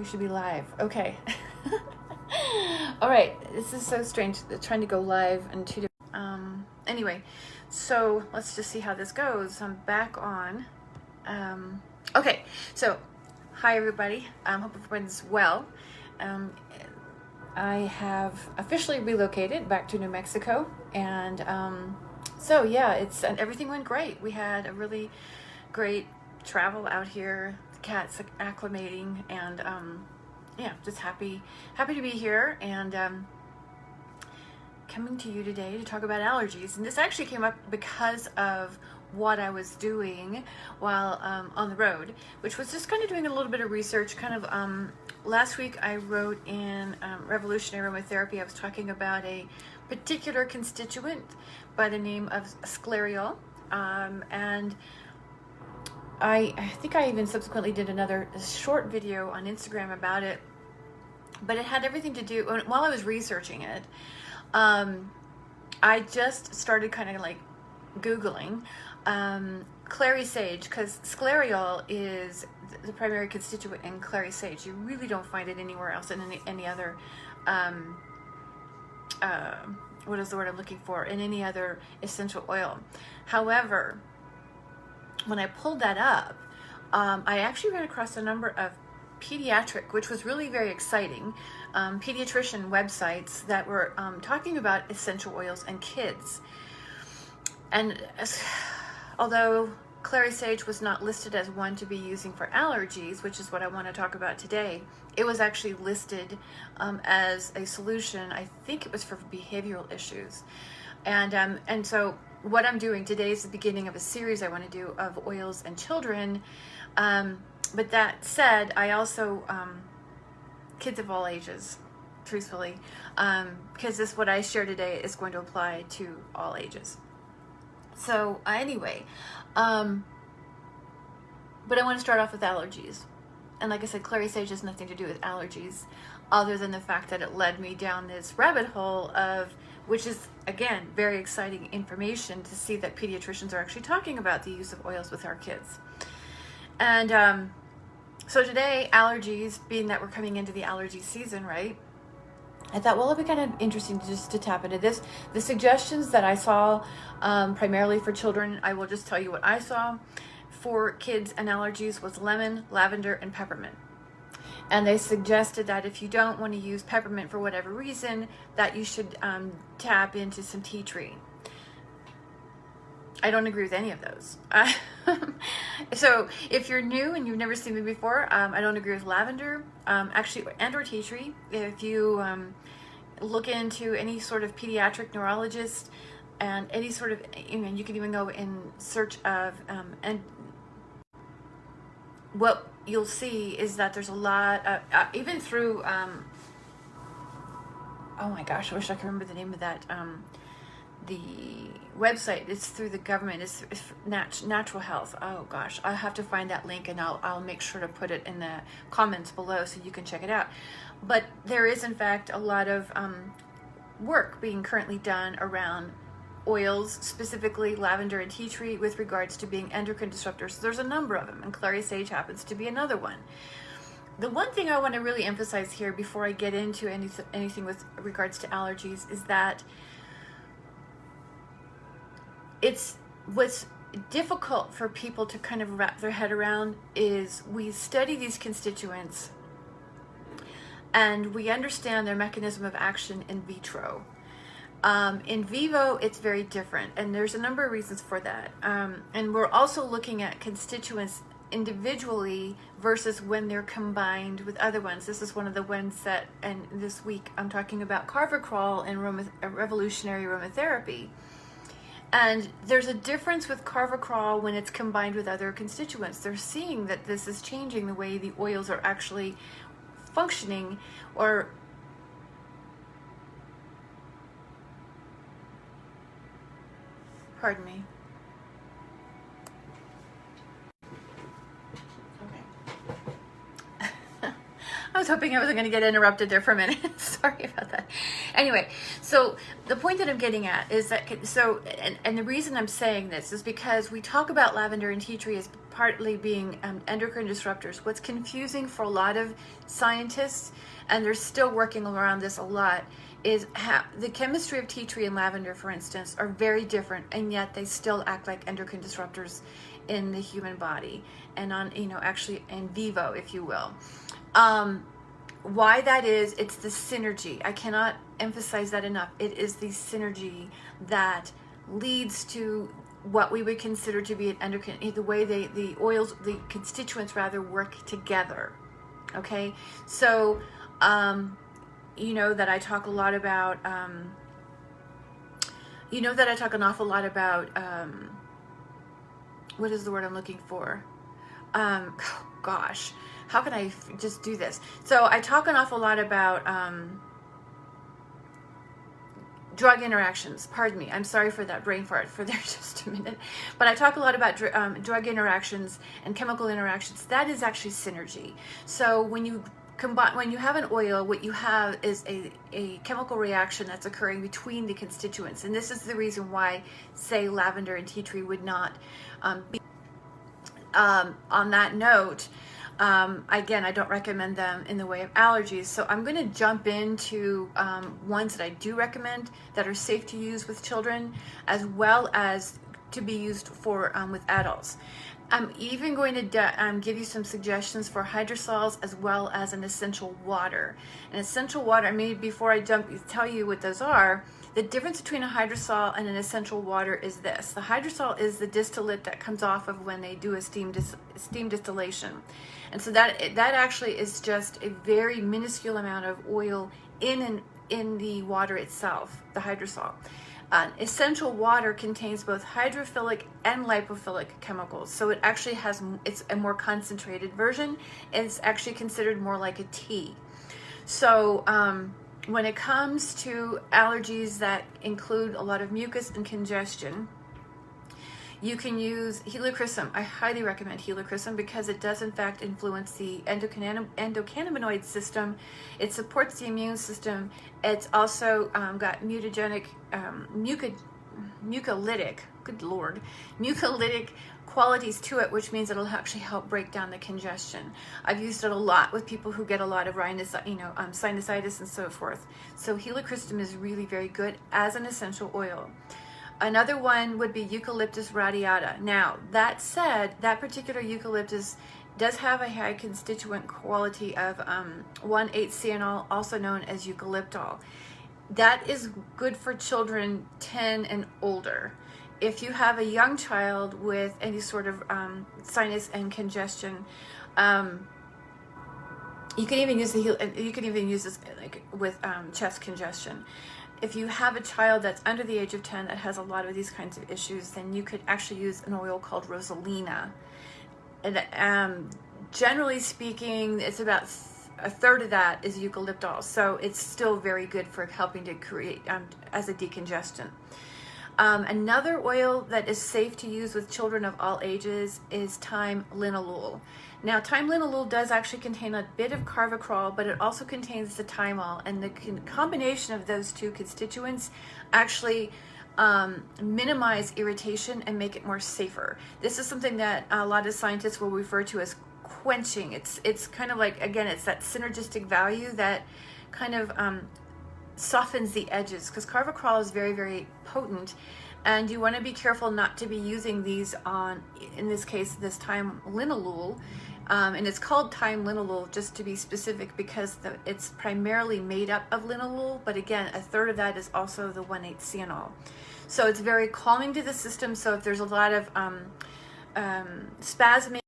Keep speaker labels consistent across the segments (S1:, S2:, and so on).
S1: we should be live. Okay. All right. This is so strange, trying to go live in two different. Anyway, so let's just see how this goes. I'm back on. Okay. So, hi everybody. Hope everyone's well. I have officially relocated back to New Mexico, and so yeah, everything went great. We had a really great travel out here. The cat's acclimating, and yeah, just happy to be here and coming to you today to talk about allergies. And this actually came up because of what I was doing while on the road, which was just kind of doing a little bit of research. Last week I wrote in Revolutionary Aromatherapy. I was talking about a particular constituent by the name of sclereol, and I think I even subsequently did another short video on Instagram about it, but it had everything to do, while I was researching it, I just started kind of like Googling clary sage, because sclereol is the primary constituent in clary sage. You really don't find it anywhere else in any other, what is the word I'm looking for, in any other essential oil. However, when I pulled that up, I actually ran across a number of pediatric, which was really very exciting, pediatrician websites that were talking about essential oils and kids. And although clary sage was not listed as one to be using for allergies, which is what I want to talk about today, it was actually listed as a solution. I think it was for behavioral issues. And so what I'm doing today is the beginning of a series I want to do of oils and children. But that said, I also, kids of all ages, truthfully, because what I share today is going to apply to all ages. So anyway, but I want to start off with allergies. And like I said, clary sage has nothing to do with allergies, other than the fact that it led me down this rabbit hole of, which is, again, very exciting information to see that pediatricians are actually talking about the use of oils with our kids. And so today, allergies, being that we're coming into the allergy season, right? I thought, well, it'd be kind of interesting to tap into this. The suggestions that I saw, primarily for children, I will just tell you what I saw for kids and allergies, was lemon, lavender, and peppermint. And they suggested that if you don't want to use peppermint for whatever reason, that you should tap into some tea tree. I don't agree with any of those. So if you're new and you've never seen me before, I don't agree with lavender, actually, and or tea tree. If you look into any sort of pediatric neurologist and any sort of, you can even go in search of, and what you'll see is that there's a lot of, even through, oh my gosh, I wish I could remember the name of that, the website. It's through the government. It's natural health. Oh gosh, I'll have to find that link, and I'll make sure to put it in the comments below so you can check it out. But there is in fact a lot of work being currently done around oils, specifically lavender and tea tree, with regards to being endocrine disruptors. There's a number of them, and clary sage happens to be another one. The one thing I want to really emphasize here before I get into anything with regards to allergies is that what's difficult for people to kind of wrap their head around is we study these constituents and we understand their mechanism of action in vitro. In vivo, it's very different, and there's a number of reasons for that. And we're also looking at constituents individually versus when they're combined with other ones. This is one of the ones that, and this week I'm talking about carvacrol and revolutionary aromatherapy. And there's a difference with carvacrol when it's combined with other constituents. They're seeing that this is changing the way the oils are actually functioning, or pardon me. I was hoping I wasn't going to get interrupted there for a minute. Sorry about that. Anyway, so the point that I'm getting at is that, and the reason I'm saying this is because we talk about lavender and tea tree as partly being endocrine disruptors. What's confusing for a lot of scientists, and they're still working around this a lot, is how the chemistry of tea tree and lavender, for instance, are very different, and yet they still act like endocrine disruptors in the human body, and on, actually in vivo, if you will. Why that is, it's the synergy. I cannot emphasize that enough. It is the synergy that leads to what we would consider to be an endocrine, the way the oils, the constituents rather, work together. Okay, so you know that I talk a lot about an awful lot about what is the word I'm looking for? Gosh, how can I just do this? So I talk an awful lot about drug interactions. Pardon me, I'm sorry for that brain fart for there just a minute. But I talk a lot about drug interactions and chemical interactions. That is actually synergy. So when you have an oil, what you have is a chemical reaction that's occurring between the constituents. And this is the reason why, say, lavender and tea tree would not be. On that note, again, I don't recommend them in the way of allergies. So I'm going to jump into ones that I do recommend that are safe to use with children, as well as to be used for with adults. I'm even going to give you some suggestions for hydrosols as well as an essential water. An essential water, maybe before I tell you what those are, the difference between a hydrosol and an essential water is this. The hydrosol is the distillate that comes off of when they do a steam distillation. And so that actually is just a very minuscule amount of oil in the water itself, the hydrosol. Essential water contains both hydrophilic and lipophilic chemicals, so it actually it's a more concentrated version, and it's actually considered more like a tea. So when it comes to allergies that include a lot of mucus and congestion, you can use Helichrysum. I highly recommend Helichrysum because it does in fact influence the endocannabinoid system. It supports the immune system. It's also got mucolytic, good Lord, mucolytic qualities to it, which means it'll actually help break down the congestion. I've used it a lot with people who get a lot of sinusitis and so forth. So Helichrysum is really very good as an essential oil. Another one would be Eucalyptus Radiata. Now, that said, that particular eucalyptus does have a high constituent quality of 1,8-cyanol, also known as eucalyptol. That is good for children 10 and older. If you have a young child with any sort of sinus and congestion, you can even use this like with chest congestion. If you have a child that's under the age of 10 that has a lot of these kinds of issues, then you could actually use an oil called Rosalina. And generally speaking, it's about a third of that is eucalyptol, so it's still very good for helping to create as a decongestant. Another oil that is safe to use with children of all ages is Thyme Linalool. Now, Thyme Linalool does actually contain a bit of carvacrol, but it also contains the thymol, and the combination of those two constituents actually minimize irritation and make it more safer. This is something that a lot of scientists will refer to as quenching. It's kind of like, again, it's that synergistic value that kind of softens the edges, because carvacrol is very, very potent, and you want to be careful not to be using these on, in this case, this Thyme Linalool. And it's called Thyme Linalool just to be specific because it's primarily made up of linalool, but again, a third of that is also the 1,8-cyanol. So it's very calming to the system. So if there's a lot of spasming,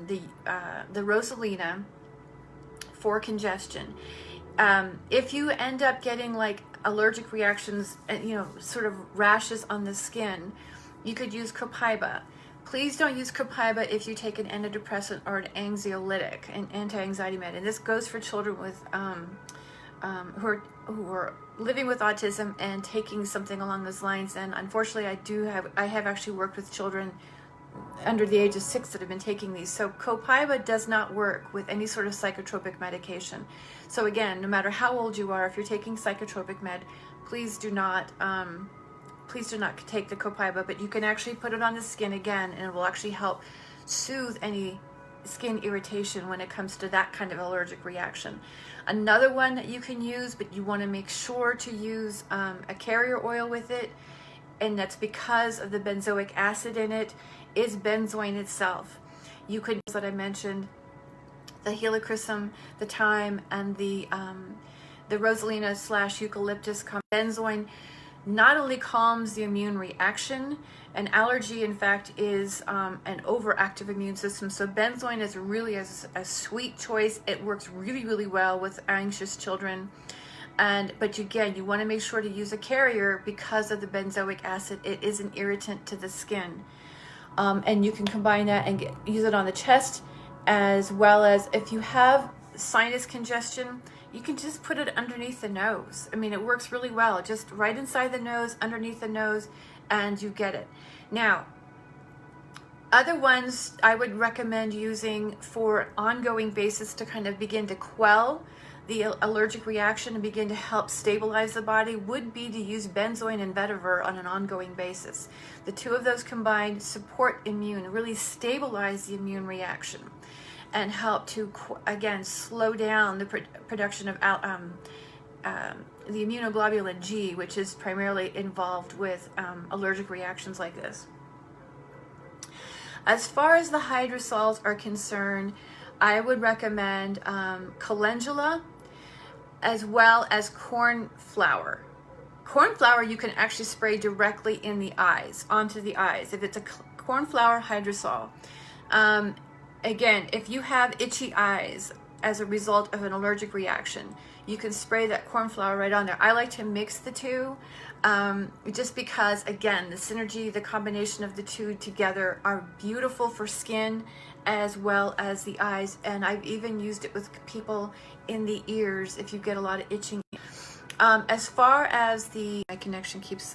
S1: the Rosalina for congestion. If you end up getting like allergic reactions, sort of rashes on the skin, you could use Copaiba. Please don't use Copaiba if you take an antidepressant or an anxiolytic, an anti-anxiety med. And this goes for children with who are living with autism and taking something along those lines. And unfortunately, I have actually worked with children under the age of 6 that have been taking these. So Copaiba does not work with any sort of psychotropic medication. So again, no matter how old you are, if you're taking psychotropic med, please do not take the Copaiba, but you can actually put it on the skin again, and it will actually help soothe any skin irritation when it comes to that kind of allergic reaction. Another one that you can use, but you want to make sure to use a carrier oil with it, and that's because of the benzoic acid in it, is benzoin itself. You could use what I mentioned, the Helichrysum, the thyme, and the Rosalina / eucalyptus. Benzoin not only calms the immune reaction, an allergy in fact is an overactive immune system, so benzoin is really a sweet choice. It works really well with anxious children. But again, you want to make sure to use a carrier because of the benzoic acid. It is an irritant to the skin. And you can combine that and use it on the chest, as well as if you have sinus congestion, you can just put it underneath the nose. I mean, it works really well. Just right inside the nose, underneath the nose, and you get it. Now, other ones I would recommend using for ongoing basis to kind of begin to quell the allergic reaction and begin to help stabilize the body would be to use Benzoin and Vetiver on an ongoing basis. The two of those combined support immune, really stabilize the immune reaction, and help to, again, slow down the production of the immunoglobulin G, which is primarily involved with allergic reactions like this. As far as the hydrosols are concerned, I would recommend calendula, as well as corn flour. Corn flour you can actually spray directly in the eyes, onto the eyes, if it's a corn flour hydrosol. Again, if you have itchy eyes as a result of an allergic reaction, you can spray that corn flour right on there. I like to mix the two, just because, again, the synergy, the combination of the two together are beautiful for skin as well as the eyes. And I've even used it with people in the ears if you get a lot of itching. As far as my connection keeps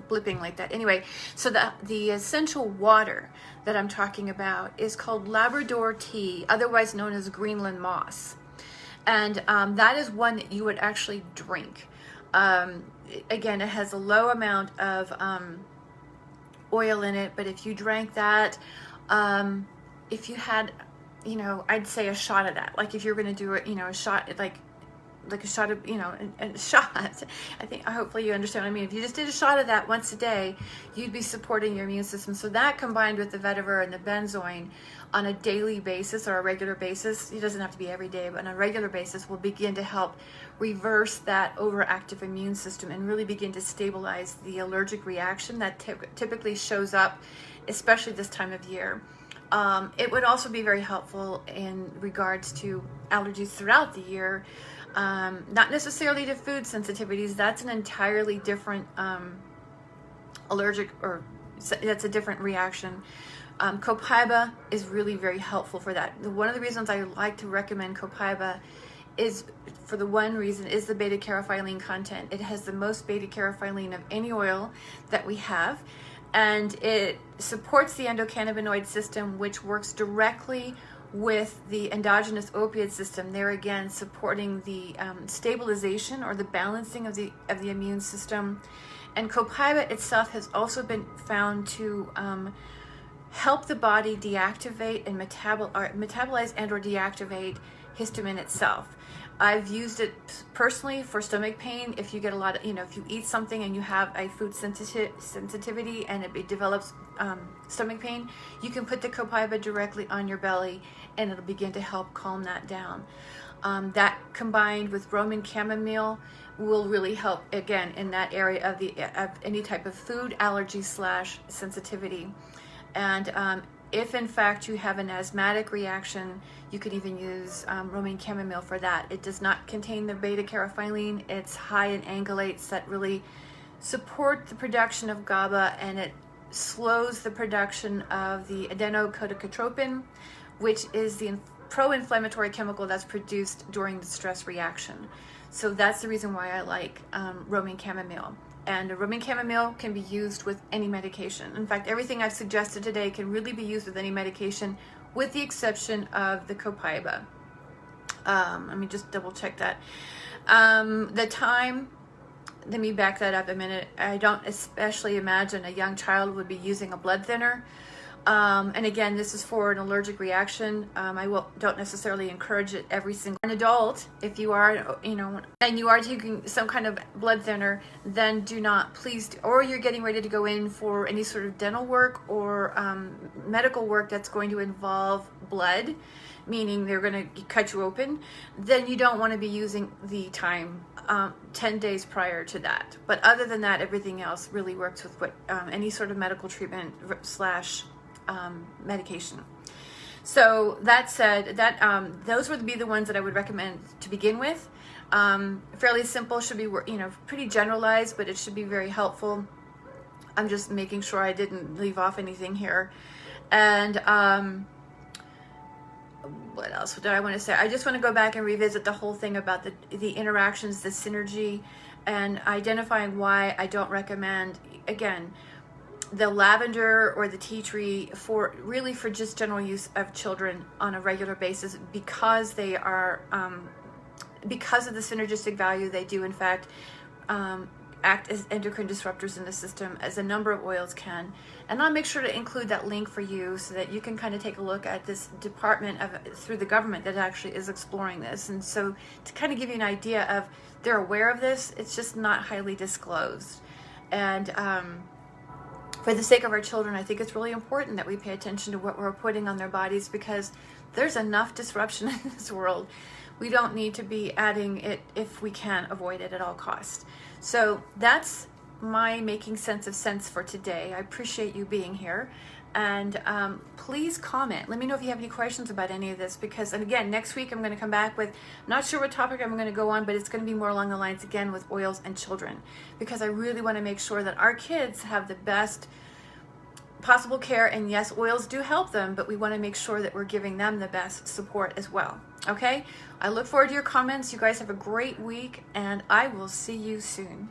S1: blipping like that. Anyway, so the essential water that I'm talking about is called Labrador Tea, otherwise known as Greenland moss. And that is one that you would actually drink. Again, it has a low amount of oil in it, but if you drank that, if you had, I'd say a shot of that. Like if you're going to do it, a shot, like a shot of, a shot. Hopefully you understand what I mean. If you just did a shot of that once a day, you'd be supporting your immune system. So that combined with the vetiver and the benzoin on a daily basis or a regular basis, it doesn't have to be every day, but on a regular basis, will begin to help reverse that overactive immune system and really begin to stabilize the allergic reaction that typically shows up, especially this time of year. It would also be very helpful in regards to allergies throughout the year. Not necessarily to food sensitivities. That's an entirely different allergic, or that's a different reaction. Copaiba is really very helpful for that. One of the reasons I like to recommend Copaiba is, for the one reason, is the beta-carotene content. It has the most beta-carotene of any oil that we have, and it supports the endocannabinoid system, which works directly with the endogenous opioid system, there again supporting the stabilization or the balancing of the immune system. And Copaiba itself has also been found to help the body deactivate and metabolize and or deactivate histamine itself. I've used it personally for stomach pain. If you get a lot of, if you eat something and you have a food sensitivity and it develops stomach pain, you can put the Copaiba directly on your belly and it'll begin to help calm that down. That combined with Roman chamomile will really help, again, in that area of any type of food allergy / sensitivity. And if in fact you have an asthmatic reaction, you could even use Roman chamomile for that. It does not contain the beta-carotene. It's high in angulates that really support the production of GABA, and it slows the production of the adenocorticotropin, which is the pro-inflammatory chemical that's produced during the stress reaction. So that's the reason why I like Roman chamomile. And Roman chamomile can be used with any medication. In fact, everything I've suggested today can really be used with any medication, with the exception of the Copaiba. Let me just double check that. The thyme let me back that up a minute. I don't especially imagine a young child would be using a blood thinner. And again, this is for an allergic reaction. Don't necessarily encourage it every single an adult. If you are, and you are taking some kind of blood thinner, then do not, please, or you're getting ready to go in for any sort of dental work or medical work that's going to involve blood, meaning they're going to cut you open, then you don't want to be using the Thyme 10 days prior to that. But other than that, everything else really works with what any sort of medical treatment / medication. So that said, those would be the ones that I would recommend to begin with. Fairly simple, should be pretty generalized, but it should be very helpful. I'm just making sure I didn't leave off anything here. And what else did I want to say? I just want to go back and revisit the whole thing about the interactions, the synergy, and identifying why I don't recommend, again, the lavender or the tea tree for just general use of children on a regular basis, because they are because of the synergistic value. They do in fact act as endocrine disruptors in the system, as a number of oils can. And I'll make sure to include that link for you so that you can kind of take a look at this department through the government that actually is exploring this. And so to kind of give you an idea of, they're aware of this, it's just not highly disclosed. And for the sake of our children, I think it's really important that we pay attention to what we're putting on their bodies, because there's enough disruption in this world. We don't need to be adding it if we can avoid it at all costs. So that's my making sense of sense for today. I appreciate you being here. And please comment. Let me know if you have any questions about any of this, because, and again, next week I'm going to come back with, I'm not sure what topic I'm going to go on, but it's going to be more along the lines, again, with oils and children, because I really want to make sure that our kids have the best possible care. And yes, oils do help them, but we want to make sure that we're giving them the best support as well. Okay? I look forward to your comments. You guys have a great week, and I will see you soon.